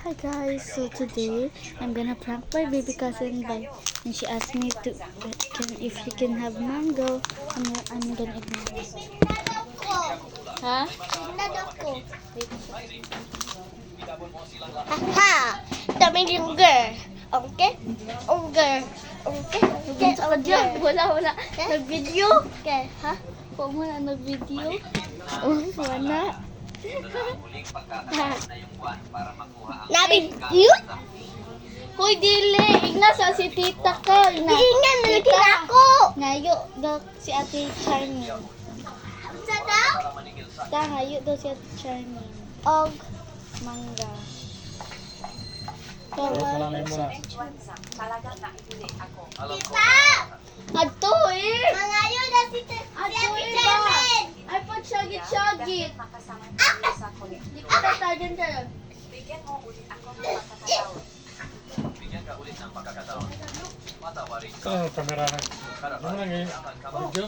Hi guys, so today I'm gonna prank my baby cousin by and she asked me to if he can have mango. I'm gonna ignore it. Ha? Haha! Dami yung girl. Okay? Okay. Okay. Okay. Okay. Wala. Nag-video? Okay. Ha? Huwag mo na nag-video. Oh, wala. Nabi yun? Hoy, dili. Ignas, si tita ka. Ingnan, nalagyan ako. Ngayo daw si Ate Charmin. Sa daw? Ngayo daw si Ate Charmin. Og. Mangga. Tita! Ato eh! Mangayo na si Ato Ate eh Charmin. ba? Ay, pag-shagit-shagit. Di ko tatagan ka lang. Bigyan mo ulit ako ng pagkakataon. Bigyan ka ulit ng pagkakataon. Matawarin ka. Kamera na. Ano lang eh? Video?